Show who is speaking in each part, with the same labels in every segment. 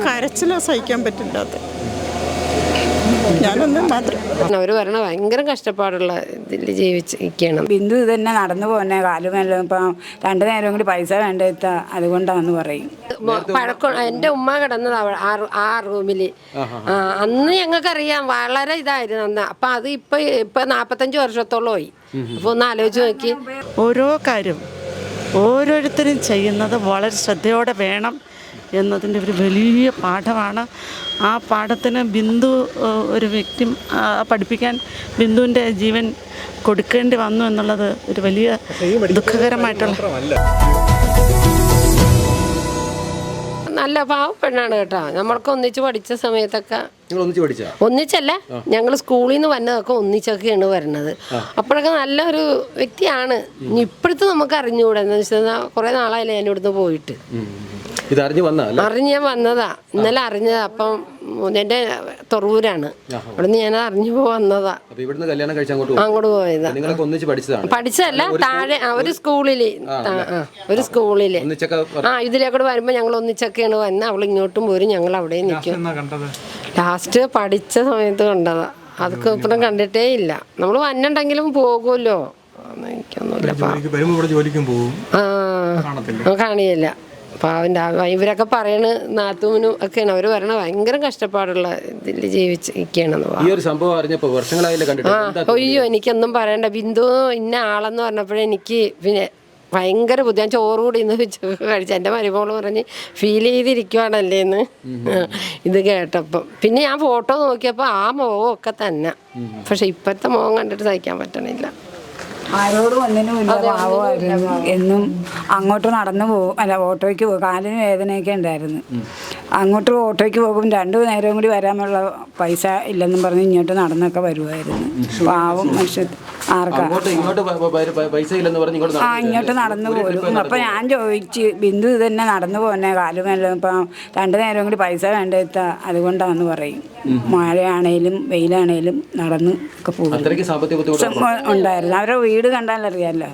Speaker 1: കരച്ചില സഹിക്കാൻ പറ്റില്ലാത്ത ഞാനൊന്നും മാത്രം.
Speaker 2: അവർ പറഞ്ഞ ഭയങ്കര കഷ്ടപ്പാടുള്ള ഇതിൽ ജീവിച്ചിരിക്കണം.
Speaker 3: ബിന്ദു തന്നെ നടന്നു പോന്നെ കാലുമെല്ലാം ഇപ്പം 2 നേരം കൂടി പൈസ വേണ്ടെത്ത അതുകൊണ്ടാന്ന് പറയും.
Speaker 2: പഴക്കം എൻ്റെ ഉമ്മ കിടന്നത് ആ റൂമിൽ. അന്ന് ഞങ്ങൾക്കറിയാം വളരെ ഇതായിരുന്നു അന്ന്. അപ്പം അത് ഇപ്പം 45 വർഷത്തോളമായി. അപ്പോൾ ഒന്ന് ആലോചിച്ച് നോക്കി.
Speaker 1: ഓരോ കാര്യം ഓരോരുത്തരും ചെയ്യുന്നത് വളരെ ശ്രദ്ധയോടെ വേണം എന്നതിൻ്റെ ഒരു വലിയ പാഠമാണ്. ആ പാഠത്തിന് ബിന്ദു ഒരു വ്യക്തി പഠിപ്പിക്കാൻ ബിന്ദുവിൻ്റെ ജീവൻ കൊടുക്കേണ്ടി വന്നു എന്നുള്ളത് ഒരു വലിയ ദുഃഖകരമായിട്ടുള്ള.
Speaker 2: നല്ല പാവപ്പെണ്ണാണ് കേട്ടോ. നമ്മൾക്ക് ഒന്നിച്ച് പഠിച്ച സമയത്തൊക്കെ ഒന്നിച്ചല്ല, ഞങ്ങൾ സ്കൂളിൽ നിന്ന് വന്നതൊക്കെ ഒന്നിച്ചൊക്കെയാണ് വരുന്നത്. അപ്പോഴൊക്കെ നല്ലൊരു വ്യക്തിയാണ്. ഇപ്പോഴത്തെ നമുക്ക് അറിഞ്ഞുകൂടെ എന്ന് വെച്ചാൽ കുറേ നാളായില്ലേ ഞാൻ ഇവിടുന്ന് പോയിട്ട്. അറിഞ്ഞ് ഞാൻ വന്നതാ, ഇന്നലെ അറിഞ്ഞതാ. അപ്പം എൻ്റെ തൊറൂരാണ്, ഇവിടുന്ന് ഞാൻ അറിഞ്ഞു വന്നതാ. അങ്ങോട്ട് പോയതാ. പഠിച്ചതല്ല, താഴെ ഒരു സ്കൂളില് ഇതിലേക്കൂടെ വരുമ്പോ ഞങ്ങൾ ഒന്നിച്ചൊക്കെയാണ് വന്നത്. അവൾ ഇങ്ങോട്ടും പോരും, ഞങ്ങൾ അവിടെ നിൽക്കും. ലാസ്റ്റ് പഠിച്ച സമയത്ത് കണ്ടതാ. അതൊക്കെ ഇപ്പം കണ്ടിട്ടേ ഇല്ല. നമ്മൾ വന്നിട്ടുണ്ടെങ്കിലും പോകുമല്ലോ, എനിക്കൊന്നുമില്ല. കാണിയില്ല. പാവൻ്റെ ഇവരൊക്കെ പറയണ നാത്തൂനും ഒക്കെയാണ് അവർ പറയണ ഭയങ്കര കഷ്ടപ്പാടുള്ള ഇതിൽ ജീവിച്ചിരിക്കുകയാണെന്ന്. അയ്യോ എനിക്കൊന്നും പറയണ്ട. ബിന്ദു ഇന്ന ആളെന്ന് പറഞ്ഞപ്പോഴേ എനിക്ക് പിന്നെ ഭയങ്കര ബുദ്ധി. ഞാൻ ചോറ് കൂടി ഇന്ന് ഉച്ചക്ക് കഴിച്ചു. എൻ്റെ മരുമോള് പറഞ്ഞ് ഫീൽ ചെയ്തിരിക്കുവാണല്ലേന്ന് ഇത് കേട്ടപ്പം. പിന്നെ ഞാൻ ഫോട്ടോ നോക്കിയപ്പോൾ ആ മുഖമൊക്കെ തന്നെ. പക്ഷെ ഇപ്പോഴത്തെ മുഖം കണ്ടിട്ട് സഹിക്കാൻ പറ്റണില്ല.
Speaker 3: ആരോടും ഒന്നിനും ഇല്ല, പാവമായിരുന്നു. എന്നും അങ്ങോട്ട് നടന്നു പോകും, അല്ല ഓട്ടോയ്ക്ക് പോകും. കാലിന് വേദനയൊക്കെ ഉണ്ടായിരുന്നു. അങ്ങോട്ട് ഓട്ടോയ്ക്ക് പോകും. 2 നേരം കൂടി വരാനുള്ള പൈസ ഇല്ലെന്നും പറഞ്ഞ് ഇങ്ങോട്ട് നടന്നൊക്കെ വരുമായിരുന്നു. പാവം മനുഷ്യൻ. ഇങ്ങോട്ട് നടന്നു പോരും. അപ്പം ഞാൻ ചോദിച്ച് ബിന്ദു തന്നെ നടന്നു പോന്നെ കാലുമെല്ലാം ഇപ്പം 2 നേരം കൂടി പൈസ വേണ്ടെത്ത അതുകൊണ്ടാന്ന് പറയും. മഴയാണേലും വെയിലാണേലും നടന്ന് ഒക്കെ പോകും ഉണ്ടായിരുന്നു. അവരുടെ വീട് കണ്ടാലറിയാമല്ലോ.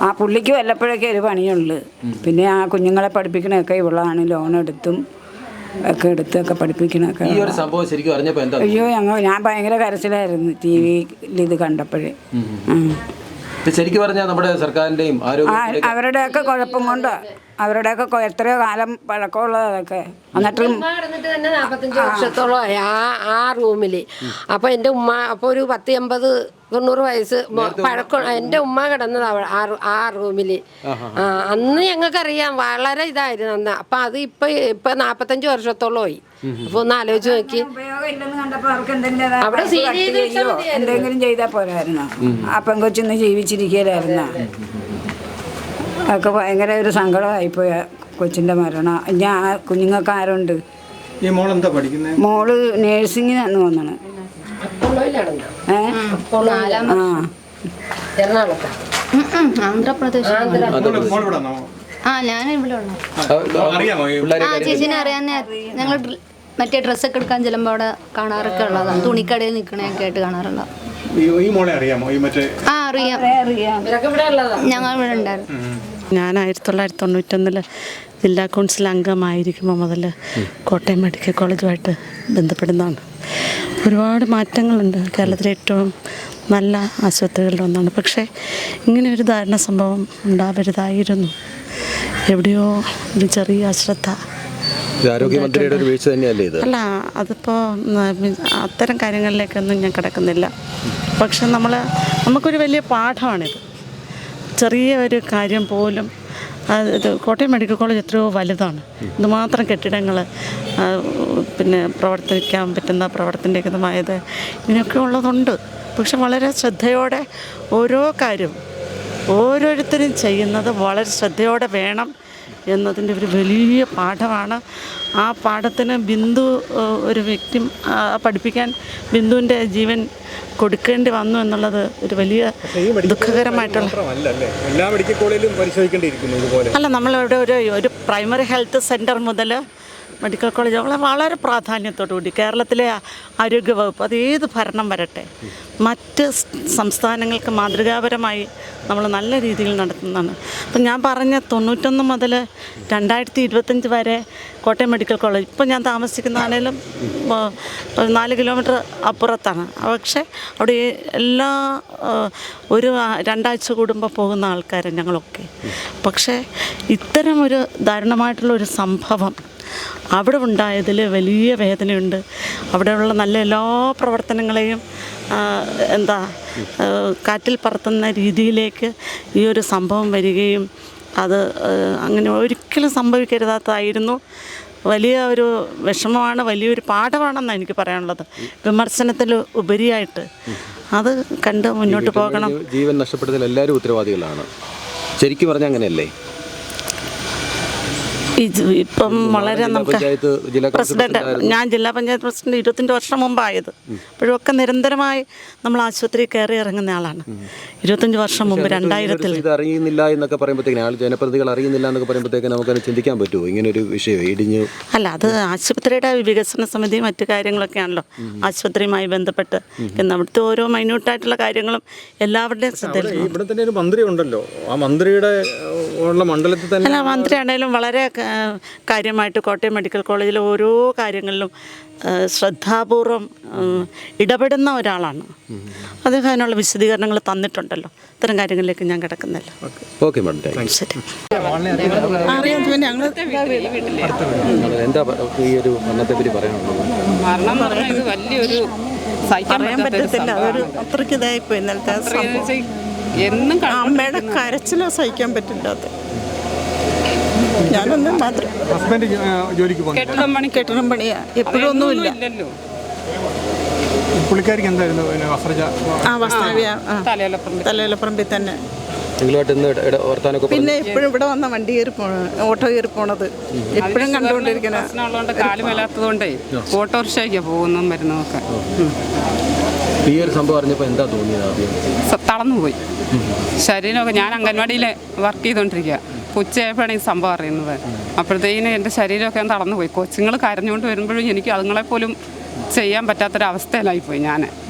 Speaker 3: ആ പുള്ളിക്ക് വല്ലപ്പോഴൊക്കെ ഒരു പണിയുള്ളു. പിന്നെ ആ കുഞ്ഞുങ്ങളെ പഠിപ്പിക്കണൊക്കെ ഇവളാണ് ലോൺ എടുത്തും ഒക്കെ എടുത്തൊക്കെ പഠിപ്പിക്കണൊക്കെ. അയ്യോ ഞാൻ ഭയങ്കര കരച്ചിലായിരുന്നു ടി വിയിൽ ഇത് കണ്ടപ്പോഴേ.
Speaker 4: ശരിക്കും പറഞ്ഞാൽ നമ്മുടെ സർക്കാരിന്റെയും
Speaker 3: അവരുടെയൊക്കെ കുഴപ്പം കൊണ്ട് അവരുടെയൊക്കെ എത്രയോ കാലം പഴക്കമുള്ളത് അതൊക്കെ. എന്നിട്ടും
Speaker 2: 45 വർഷത്തോളമായി ആ റൂമില്. അപ്പൊ എൻ്റെ ഉമ്മ അപ്പോൾ ഒരു 80-90 വയസ്സ് പഴക്കം. എൻ്റെ ഉമ്മ കിടന്നത് ആ റൂമില്. അന്ന് ഞങ്ങൾക്കറിയാം വളരെ ഇതായിരുന്നു അന്ന്. അപ്പൊ അത് ഇപ്പൊ 45 വർഷത്തോളമായി. അപ്പൊ ഒന്ന് ആലോചിച്ച് നോക്കി. അവിടെ
Speaker 3: എന്തെങ്കിലും ചെയ്താൽ പോരായിരുന്നോ? ആ പെങ്കൊച്ചിന്ന് ജീവിച്ചിരിക്കലായിരുന്നോ? അതൊക്കെ ഭയങ്കര ഒരു സങ്കടമായിപ്പോയ കൊച്ചിൻ്റെ മരണം. ഞാൻ കുഞ്ഞുങ്ങൾക്ക് ആരുണ്ട്? മോള് നേഴ്സിങ്ങിനാന്ന് തോന്നണ.
Speaker 5: ആന്ധ്രാപ്രദേശ്. ചേച്ചിനെ അറിയാവുന്ന ഞങ്ങൾ മറ്റേ ഡ്രസ്സൊക്കെ എടുക്കാൻ ചെല്ലുമ്പോൾ അവിടെ കാണാറൊക്കെ ഉള്ളതാണ്. തുണിക്കടയിൽ നിൽക്കണൊക്കെ ആയിട്ട് കാണാറുള്ള. അറിയാം. ഞങ്ങൾ ഇവിടെ ഉണ്ടായിരുന്നു.
Speaker 1: ഞാൻ 1991 ജില്ലാ കൗൺസിൽ അംഗമായിരിക്കുമ്പോൾ മുതൽ കോട്ടയം മെഡിക്കൽ കോളേജുമായിട്ട് ബന്ധപ്പെടുന്നതാണ്. ഒരുപാട് മാറ്റങ്ങളുണ്ട്. കേരളത്തിലെ ഏറ്റവും നല്ല ആശുപത്രികളിലൊന്നാണ്. പക്ഷേ ഇങ്ങനെ ഒരു ദാരുണ സംഭവം ഉണ്ടാവരുതായിരുന്നു. എവിടെയോ ഒരു ചെറിയ അശ്രദ്ധ.
Speaker 4: ആരോഗ്യമന്ത്രിയുടെ ഒരു വീഴ്ച തന്നെയല്ലേ ഇത്?
Speaker 1: അല്ല, അതിപ്പോൾ അത്തരം കാര്യങ്ങളിലേക്കൊന്നും ഞാൻ കിടക്കുന്നില്ല. പക്ഷെ നമുക്കൊരു വലിയ പാഠമാണിത്. ചെറിയ ഒരു കാര്യം പോലും ഇത് കോട്ടയം മെഡിക്കൽ കോളേജ് എത്രയോ വലുതാണ്. ഇതുമാത്രം കെട്ടിടങ്ങൾ പിന്നെ പ്രവർത്തിക്കാൻ പറ്റുന്ന പ്രവർത്തനരഹിതമായത് ഇങ്ങനെയൊക്കെ ഉള്ളതുണ്ട്. പക്ഷെ വളരെ ശ്രദ്ധയോടെ ഓരോ കാര്യം ഓരോരുത്തരും ചെയ്യുന്നത് വളരെ ശ്രദ്ധയോടെ വേണം എന്നതിൻ്റെ ഒരു വലിയ പാഠമാണ്. ആ പാഠത്തിന് ബിന്ദു ഒരു വ്യക്തി പഠിപ്പിക്കാൻ ബിന്ദുവിൻ്റെ ജീവൻ കൊടുക്കേണ്ടി വന്നു എന്നുള്ളത് ഒരു വലിയ ദുഃഖകരമായിട്ടുള്ള. അല്ല, നമ്മളിവിടെ ഒരു പ്രൈമറി ഹെൽത്ത് സെൻറ്റർ മുതൽ മെഡിക്കൽ കോളേജ് വളരെ പ്രാധാന്യത്തോടു കൂടി കേരളത്തിലെ ആരോഗ്യവകുപ്പ് അത് ഏത് ഭരണം വരട്ടെ മറ്റ് സംസ്ഥാനങ്ങൾക്ക് മാതൃകാപരമായി നമ്മൾ നല്ല രീതിയിൽ നടത്തുന്നതാണ്. അപ്പം ഞാൻ പറഞ്ഞ 91 മുതൽ 2025 വരെ കോട്ടയം മെഡിക്കൽ കോളേജ് ഇപ്പം ഞാൻ താമസിക്കുന്നതാണേലും 4 കിലോമീറ്റർ അപ്പുറത്താണ്. പക്ഷേ അവിടെ എല്ലാ ഒരു 2 ആഴ്ച കൂടുമ്പോൾ പോകുന്ന ആൾക്കാർ ഞങ്ങളൊക്കെ. പക്ഷേ ഇത്തരമൊരു ദാരുണമായിട്ടുള്ളൊരു സംഭവം അവിടെ ഉണ്ടായതിൽ വലിയ വേദനയുണ്ട്. അവിടെയുള്ള നല്ല എല്ലാ പ്രവർത്തനങ്ങളെയും കാറ്റിൽ പറത്തുന്ന രീതിയിലേക്ക് ഈ ഒരു സംഭവം വരികയും അത് അങ്ങനെ ഒരിക്കലും സംഭവിക്കരുതാത്തതായിരുന്നു. വലിയ ഒരു വിഷമമാണ്, വലിയൊരു പാഠമാണെന്നാണ് എനിക്ക് പറയാനുള്ളത്. വിമർശനത്തിൽ ഉപരിയായിട്ട് അത് കണ്ട് മുന്നോട്ട് പോകണം.
Speaker 4: ജീവൻ നഷ്ടപ്പെട്ടതിൽ എല്ലാവരും ഉത്തരവാദികളാണ്. ശരിക്കും പറഞ്ഞാൽ അങ്ങനെയല്ലേ?
Speaker 1: ഇപ്പം വളരെ നമുക്ക് പ്രസിഡന്റ്, ഞാൻ ജില്ലാ പഞ്ചായത്ത് പ്രസിഡന്റ് 25 വർഷം മുമ്പായത്. അപ്പോഴൊക്കെ നിരന്തരമായി നമ്മൾ ആശുപത്രി കയറി ഇറങ്ങുന്ന ആളാണ്. 25 വർഷം മുമ്പ് 2000-ൽ
Speaker 4: ഇത് അറിയുന്നില്ല എന്നൊക്കെ പറയുമ്പോഴത്തേക്കും ആൾ ജനപ്രതികൾ അറിയുന്നില്ല എന്നൊക്കെ പറയുമ്പോഴത്തേക്കും നമുക്കത് ചിന്തിക്കാൻ പറ്റുമോ ഇങ്ങനൊരു വിഷയം ഇടിഞ്ഞു?
Speaker 1: അല്ല, അത് ആശുപത്രിയുടെ വികസന സമിതി മറ്റു കാര്യങ്ങളൊക്കെയാണല്ലോ ആശുപത്രിയുമായി ബന്ധപ്പെട്ട്. അവിടുത്തെ ഓരോ മൈന്യൂട്ടായിട്ടുള്ള കാര്യങ്ങളും എല്ലാവരുടെയും ശ്രദ്ധയിൽ.
Speaker 6: ഇവിടെ തന്നെ ഒരു മന്ത്രി ഉണ്ടല്ലോ, ആ മന്ത്രിയുടെ ഉള്ള മണ്ഡലത്തിൽ തന്നെ
Speaker 1: അല്ല, മന്ത്രിയാണേലും വളരെ കാര്യമായിട്ട് കോട്ടയം മെഡിക്കൽ കോളേജിലെ ഓരോ കാര്യങ്ങളിലും ശ്രദ്ധാപൂർവം ഇടപെടുന്ന ഒരാളാണ്. അദ്ദേഹം അതിനുള്ള വിശദീകരണങ്ങൾ തന്നിട്ടുണ്ടല്ലോ. ഇത്തരം കാര്യങ്ങളിലേക്ക് ഞാൻ കിടക്കുന്നില്ല.
Speaker 4: ഓക്കെ മാഡം,
Speaker 1: ശരി.
Speaker 4: എന്താ ഈ ഒരു മരണത്തെ പറ്റി പറയാനുള്ളത്?
Speaker 7: പറയാൻ പറ്റത്തില്ല, അതൊരു അത്രയ്ക്ക് ഇതായിപ്പോയി ഇന്നലത്തെ എന്നും അമ്മയുടെ കരച്ചിലോ സഹിക്കാൻ പറ്റില്ല. അത് ഞാനൊന്നും മാത്രം
Speaker 6: ഹസ്ബൻഡ് ജോലിക്ക് പോകുന്നു,
Speaker 7: കെട്ടിടം പണിയാ, എപ്പോഴും ഒന്നുമില്ല.
Speaker 6: പുള്ളിക്കാരിക്ക് എന്തായിരുന്നു
Speaker 7: തലയിലപ്പറമ്പിൽ തന്നെ.
Speaker 4: പിന്നെ
Speaker 7: എപ്പോഴും ഇവിടെ വന്ന വണ്ടി കയറി ഓട്ടോ കയറി പോണത് എപ്പോഴും കണ്ടുകൊണ്ടിരിക്കുന്നത്.
Speaker 8: കാലുമേലാത്തതുകൊണ്ടേ ഓട്ടോറിക്ഷയ്ക്ക് പോകുന്നു വരുന്നതൊക്കെ.
Speaker 4: ഈ ഒരു സംഭവം അറിഞ്ഞപ്പോൾ എന്താ തോന്നിയത്?
Speaker 8: തളർന്നുപോയി ശരീരമൊക്കെ. ഞാൻ അംഗൻവാടിയിൽ വർക്ക് ചെയ്തുകൊണ്ടിരിക്കുക. ഉച്ചയായപ്പോഴാണ് ഈ സംഭവം അറിയുന്നത്. അപ്പോഴത്തേക്കിന് എൻ്റെ ശരീരമൊക്കെ തളർന്നുപോയി. കൊച്ചുങ്ങൾ കരഞ്ഞുകൊണ്ട് വരുമ്പോഴും എനിക്ക് അതുങ്ങളെപ്പോലും ചെയ്യാൻ പറ്റാത്തൊരവസ്ഥയിലായിപ്പോയി ഞാൻ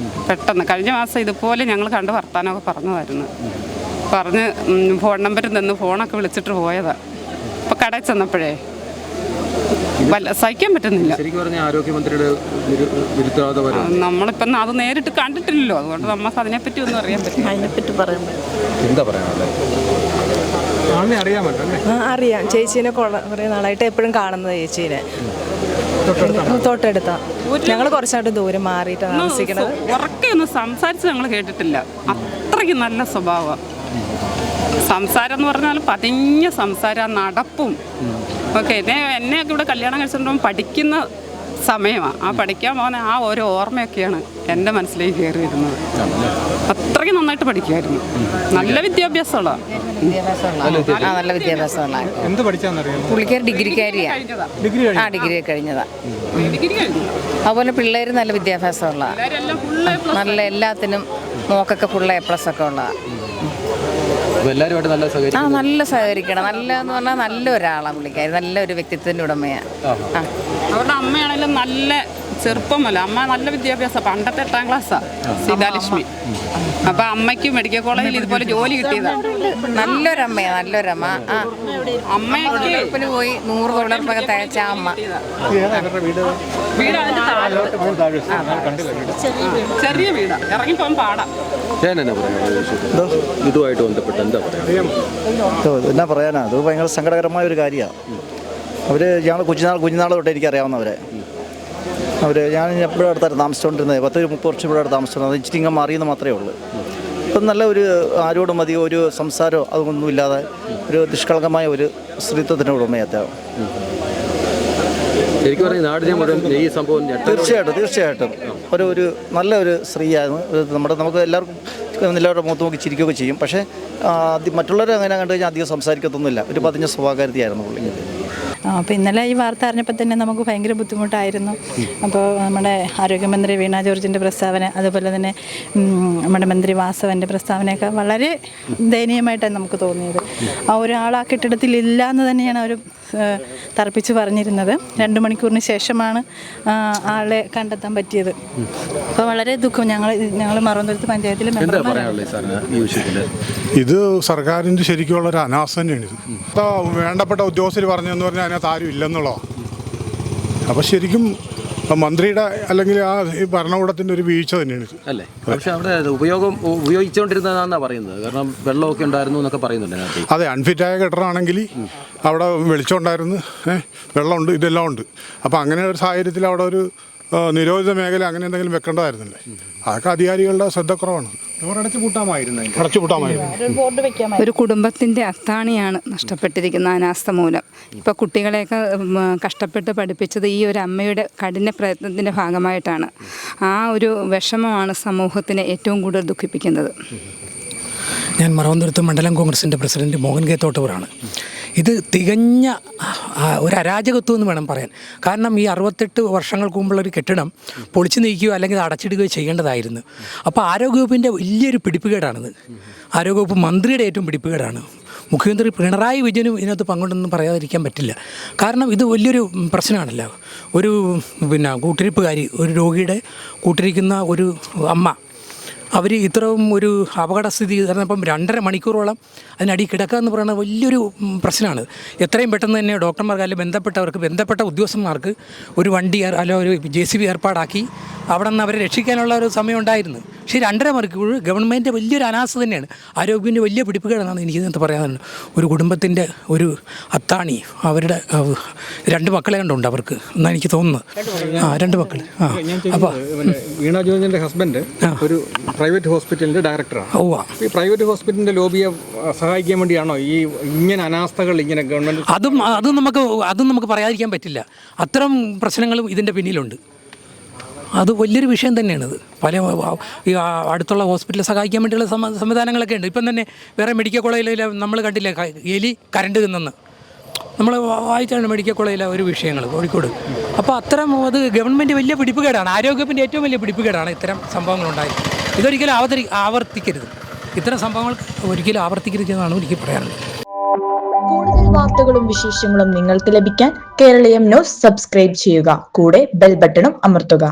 Speaker 8: പെട്ടെന്ന്. കഴിഞ്ഞ മാസം ഇതുപോലെ ഞങ്ങൾ കണ്ട് വർത്താനമൊക്കെ പറഞ്ഞതായിരുന്നു. പറഞ്ഞ് ഫോൺ നമ്പർ തന്ന് ഫോണൊക്കെ വിളിച്ചിട്ട് പോയതാണ്. അപ്പോൾ കടയിൽ ചെന്നപ്പോഴേ സഹിക്കാൻ പറ്റുന്നില്ല. നമ്മളിപ്പം അത് നേരിട്ട് കണ്ടിട്ടില്ലല്ലോ, അതുകൊണ്ട് നമുക്ക് അതിനെപ്പറ്റി ഒന്നും അറിയാൻ പറ്റില്ല.
Speaker 7: അതിനെപ്പറ്റി പറയാൻ
Speaker 9: അറിയാം. ചേച്ചീനെ കുറേ നാളായിട്ട് എപ്പോഴും കാണുന്നത് ചേച്ചീനെ. തൊട്ടടുത്താ. ഞങ്ങൾ കുറച്ചായിട്ട് ദൂരം മാറിയിട്ടാണ് താമസിക്കുന്നത്.
Speaker 8: ഉറക്കെ ഒന്നും സംസാരിച്ച് ഞങ്ങൾ കേട്ടിട്ടില്ല. അത്രയ്ക്ക് നല്ല സ്വഭാവം. സംസാരം എന്ന് പറഞ്ഞാൽ പതിഞ്ഞ സംസാരം, നടപ്പും ഒക്കെ. എന്നെയൊക്കെ ഇവിടെ കല്യാണം കഴിച്ചിട്ടുണ്ടെങ്കിൽ പഠിക്കുന്ന സമയമാണ്. ആ പഠിക്കാൻ പോകുന്ന ആ ഓരോ ഓർമ്മയൊക്കെയാണ് എൻ്റെ മനസ്സിലേക്ക് കയറി വരുന്നത്. അത്രയ്ക്ക് നന്നായിട്ട് പഠിക്കുമായിരുന്നു. നല്ല വിദ്യാഭ്യാസമുള്ള
Speaker 9: നല്ല വിദ്യാഭ്യാസമുള്ള പുള്ളിക്കാർ ഡിഗ്രിക്കാരിയാണ്. ഡിഗ്രി കഴിഞ്ഞതാ. അതുപോലെ പിള്ളേർ നല്ല വിദ്യാഭ്യാസമുള്ള, നല്ല എല്ലാത്തിനും മോക്കൊക്കെ ഫുൾ A+ ഒക്കെ ഉള്ളതാണ്. നല്ല സഹകരിക്കണം. നല്ല എന്ന് പറഞ്ഞാൽ നല്ല ഒരാളാണ് പുള്ളിക്കാരി. നല്ലൊരു വ്യക്തിത്വത്തിൻ്റെ ഉടമയാണ്.
Speaker 8: അവരുടെ അമ്മയാണെങ്കിലും നല്ല ചെറുപ്പമല്ല, അമ്മ നല്ല വിദ്യാഭ്യാസം. പണ്ടത്തെ 8ാം ക്ലാസ്സാണ് സീതാലക്ഷ്മി. അപ്പം അമ്മയ്ക്ക് മെഡിക്കൽ കോളേജിൽ ഇതുപോലെ ജോലി കിട്ടിയതാണ്.
Speaker 9: നല്ലൊരമ്മയാണ്, നല്ലൊരമ്മ.
Speaker 8: അമ്മയ്ക്ക്
Speaker 9: പോയി 100 തൊഴിലുറപ്പൊക്കെ തയ്ച്ച അമ്മ.
Speaker 8: ചെറിയ വീടാണ്, ഇറങ്ങിപ്പോകാൻ പാടാം.
Speaker 4: ഇതുമായിട്ട് ബന്ധപ്പെട്ട്
Speaker 10: എന്നാ പറയാനാ, അത് ഭയങ്കര സങ്കടകരമായ ഒരു കാര്യമാണ്. അവർ ഞങ്ങൾ കുഞ്ഞുനാൾ തൊട്ട് എനിക്കറിയാവുന്നവരെ. ഞാൻ എപ്പോഴും അടുത്തായിരുന്നു താമസിച്ചുകൊണ്ടിരുന്നത്. 10-30 വർഷം ഇവിടെ അടുത്ത് താമസിച്ചിരുന്നത്. അത് ഇച്ചിരി മാറിയെന്ന് മാത്രമേ ഉള്ളൂ. ഇപ്പം നല്ല ഒരു ആരോടും അധികം ഒരു സംസാരമോ അതൊന്നുമില്ലാതെ ഒരു നിഷ്കളങ്കമായ ഒരു സ്ത്രീത്വത്തിൻ്റെ ഉടമയാറ്റാവും. തീർച്ചയായിട്ടും ഒരു നല്ല ഒരു സ്ത്രീയാണ്. നമുക്ക് എല്ലാവരുടെ മുഖത്ത് നോക്കി ചിരിക്കുകയൊക്കെ ചെയ്യും. പക്ഷേ മറ്റുള്ളവരെ അങ്ങനെ കണ്ടു കഴിഞ്ഞാൽ അധികം സംസാരിക്കത്തൊന്നുമില്ല. ഒരു പതിഞ്ഞ സ്വഭാവകാരിയായിരുന്നു പുള്ളിക്ക്.
Speaker 9: അപ്പോൾ ഇന്നലെ ഈ വാർത്ത അറിഞ്ഞപ്പോൾ തന്നെ നമുക്ക് ഭയങ്കര ബുദ്ധിമുട്ടായിരുന്നു. അപ്പോൾ നമ്മുടെ ആരോഗ്യമന്ത്രി വീണ ജോർജിൻ്റെ പ്രസ്താവന, അതുപോലെ തന്നെ നമ്മുടെ മന്ത്രി വാസവൻ്റെ പ്രസ്താവനയൊക്കെ വളരെ ദയനീയമായിട്ടാണ് നമുക്ക് തോന്നിയത്. ആ ഒരാൾ ആ കെട്ടിടത്തിൽ ഇല്ല എന്ന് തന്നെയാണ് അവർ തർപ്പിച്ച് പറഞ്ഞിരുന്നത്. 2 മണിക്കൂറിന് ശേഷമാണ് ആളെ കണ്ടെത്താൻ പറ്റിയത്. അപ്പോൾ വളരെ ദുഃഖം. ഞങ്ങൾ മറവന്തുരുത്ത് പഞ്ചായത്തിലെ
Speaker 11: ഇത് സർക്കാരിൻ്റെ ശരിക്കുള്ള ഒരു അനാസ്ഥ തന്നെയാണ്. ഇത് വേണ്ടപ്പെട്ട ഉദ്യോഗസ്ഥർ പറഞ്ഞതെന്ന് പറഞ്ഞാൽ അതിനകത്ത് ആരും ഇല്ലെന്നുള്ളതാണ്. അപ്പോൾ ശരിക്കും മന്ത്രിയുടെ അല്ലെങ്കിൽ ആ ഈ ഭരണകൂടത്തിൻ്റെ ഒരു വീഴ്ച തന്നെയാണ് ഇത്
Speaker 4: അല്ലേ? പക്ഷേ അവിടെ ഉപയോഗിച്ചുകൊണ്ടിരുന്നതാണെന്നാണ് പറയുന്നത്. കാരണം വെള്ളമൊക്കെ ഉണ്ടായിരുന്നു എന്നൊക്കെ പറയുന്നുണ്ട്.
Speaker 11: അതെ, അൺഫിറ്റായ കെട്ടിടമാണെങ്കിൽ അവിടെ വെളിച്ചമുണ്ടായിരുന്നു, വെള്ളമുണ്ട്, ഇതെല്ലാം ഉണ്ട്. അപ്പോൾ അങ്ങനെ ഒരു സാഹചര്യത്തിൽ അവിടെ ഒരു നിരോധിത മേഖല അങ്ങനെ എന്തെങ്കിലും വെക്കേണ്ടതായിരുന്നല്ലേ? അതൊക്കെ അധികാരികളുടെ ശ്രദ്ധക്കുറവാണ്.
Speaker 3: ഒരു കുടുംബത്തിൻ്റെ അത്താണിയാണ് നഷ്ടപ്പെട്ടിരിക്കുന്ന അനാസ്ഥ മൂലം. ഇപ്പോൾ കുട്ടികളെയൊക്കെ കഷ്ടപ്പെട്ട് പഠിപ്പിച്ചത് ഈ ഒരു അമ്മയുടെ കഠിന പ്രയത്നത്തിൻ്റെ ഭാഗമായിട്ടാണ്. ആ ഒരു വിഷമമാണ് സമൂഹത്തിനെ ഏറ്റവും കൂടുതൽ ദുഃഖിപ്പിക്കുന്നത്.
Speaker 12: ഞാൻ മറവന്തുരുത്ത് മണ്ഡലം കോൺഗ്രസിൻ്റെ പ്രസിഡന്റ് മോഹൻ കെ തോട്ടൂറാണ്. ഇത് തികഞ്ഞ ഒരു അരാജകത്വം എന്ന് വേണം പറയാൻ. കാരണം ഈ 68 വർഷങ്ങൾക്ക് മുമ്പുള്ളൊരു കെട്ടിടം പൊളിച്ചു നീക്കുകയോ അല്ലെങ്കിൽ അടച്ചിടുകയോ ചെയ്യേണ്ടതായിരുന്നു. അപ്പോൾ ആരോഗ്യവകുപ്പിൻ്റെ വലിയൊരു പിടിപ്പുകേടാണിത്. ആരോഗ്യവകുപ്പ് മന്ത്രിയുടെ ഏറ്റവും പിടിപ്പുകേടാണ്. മുഖ്യമന്ത്രി പിണറായി വിജയനും ഇതിനകത്ത് പങ്കുണ്ടെന്ന് പറയാതിരിക്കാൻ പറ്റില്ല. കാരണം ഇത് വലിയൊരു പ്രശ്നമാണല്ലോ. ഒരു കൂട്ടിരിപ്പുകാരി, ഒരു രോഗിയുടെ കൂട്ടിരിക്കുന്ന ഒരു അമ്മ, അവർ ഇത്രയും ഒരു അപകടസ്ഥിതി കാരണം ഇപ്പം 2.5 മണിക്കൂറോളം അതിനടി കിടക്കുക എന്ന് പറയുന്നത് വലിയൊരു പ്രശ്നമാണ്. എത്രയും പെട്ടെന്ന് തന്നെ ഡോക്ടർമാർക്ക് അല്ലെങ്കിൽ ബന്ധപ്പെട്ട ഉദ്യോഗസ്ഥന്മാർക്ക് ഒരു വണ്ടി അല്ലെങ്കിൽ ഒരു JCB ഏർപ്പാടാക്കി അവിടെ നിന്ന് അവരെ രക്ഷിക്കാനുള്ള ഒരു സമയം ഉണ്ടായിരുന്നു. പക്ഷേ 2.5 മണിക്കൂർ ഗവൺമെൻറ് വലിയൊരു അനാസ്ഥ തന്നെയാണ്. ആരോഗ്യത്തിൻ്റെ വലിയ പിടിപ്പുകേടാണെന്നാണ് എനിക്കിതിനകത്ത് പറയാനുള്ളത്. ഒരു കുടുംബത്തിൻ്റെ ഒരു അത്താണി, അവരുടെ 2 മക്കളെ കണ്ടുണ്ട് അവർക്ക് എന്നാണ് എനിക്ക് തോന്നുന്നത്. 2 മക്കൾ. അപ്പോൾ
Speaker 6: വീണ ജോർജിൻ്റെ ഹസ്ബൻഡ് ഒരു പ്രൈവറ്റ് ഹോസ്പിറ്റലിൻ്റെ ഡയറക്ടറാണ്. ഈ പ്രൈവറ്റ് ഹോസ്പിറ്റലിൻ്റെ ലോബിയെ സഹായിക്കാൻ വേണ്ടിയാണോ ഈ ഇങ്ങനെ അനാസ്ഥകൾ ഇങ്ങനെ ഗവൺമെൻറ്?
Speaker 12: അതും നമുക്ക് പറയാതിരിക്കാൻ പറ്റില്ല. അത്തരം പ്രശ്നങ്ങളും ഇതിൻ്റെ പിന്നിലുണ്ട്. അത് വലിയൊരു വിഷയം തന്നെയാണിത്. പല ഈ അടുത്തുള്ള ഹോസ്പിറ്റലിൽ സഹായിക്കാൻ വേണ്ടിയുള്ള സംവിധാനങ്ങളൊക്കെ ഉണ്ട്. ഇപ്പം തന്നെ വേറെ മെഡിക്കൽ കോളേജിൽ നമ്മൾ കണ്ടില്ലേ എലി കരണ്ട് തിന്നെന്ന് നമ്മൾ വായിച്ചാണ് മെഡിക്കൽ കോളേജിലെ ഒരു വിഷയങ്ങൾ കോഴിക്കോട്. അപ്പോൾ അത്തരം അത് ഗവൺമെൻറ് വലിയ പിടിപ്പുകേടാണ്. ആരോഗ്യത്തിൻ്റെ ഏറ്റവും വലിയ പിടിപ്പുകേടാണ് ഇത്തരം സംഭവങ്ങളുണ്ടായത്. ഇതൊരിക്കലും ആവർത്തിക്കരുത്. ഇത്തരം സംഭവങ്ങൾ ഒരിക്കലും ആവർത്തിക്കരുതെന്നാണ് എനിക്ക് പറയാനുള്ളത്.
Speaker 13: കൂടുതൽ വാർത്തകളും വിശേഷങ്ങളും നിങ്ങൾക്ക് ലഭിക്കാൻ കേരളീയം ന്യൂസ് സബ്സ്ക്രൈബ് ചെയ്യുക. കൂടെ ബെൽ ബട്ടണും അമർത്തുക.